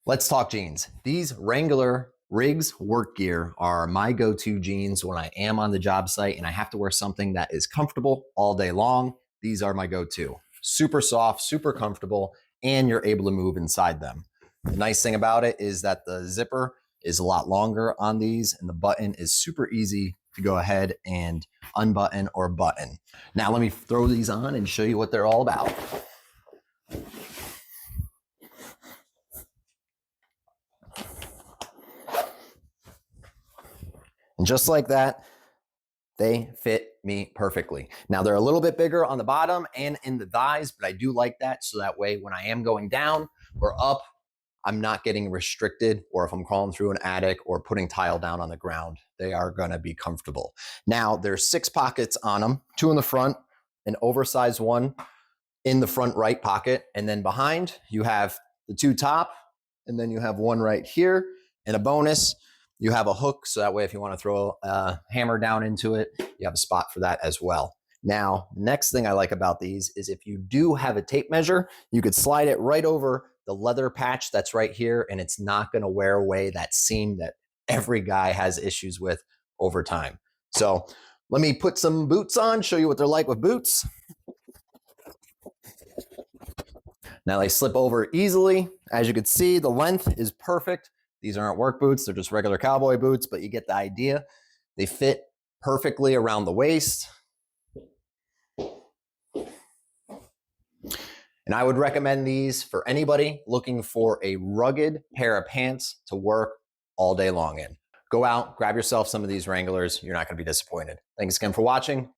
Let's talk jeans. These Wrangler Rigs work gear are my go-to jeans when I am on the job site and I have to wear something that is comfortable all day long. These are my go-to. Super soft, super comfortable, and you're able to move inside them. The nice thing about it is that the zipper is a lot longer on these and the button is super easy to go ahead and unbutton or button. Now let me throw these on and show you what they're all about. And just like that, they fit me perfectly. Now they're a little bit bigger on the bottom and in the thighs, but I do like that. So that way when I am going down or up, I'm not getting restricted, or if I'm crawling through an attic or putting tile down on the ground, they are gonna be comfortable. Now there's 6 pockets on them, 2 in the front, an oversized one in the front right pocket. And then behind you have the 2 top, and then you have one right here, and a bonus, you have a hook, so that way if you want to throw a hammer down into it, you have a spot for that as well. Now, next thing I like about these is if you do have a tape measure, you could slide it right over the leather patch that's right here, and it's not going to wear away that seam that every guy has issues with over time. So let me put some boots on, show you what they're like with boots. Now they slip over easily. As you can see, the length is perfect. These aren't work boots, they're just regular cowboy boots, but you get the idea. They fit perfectly around the waist. And I would recommend these for anybody looking for a rugged pair of pants to work all day long in. Go out, grab yourself some of these Wranglers. You're not gonna be disappointed. Thanks again for watching.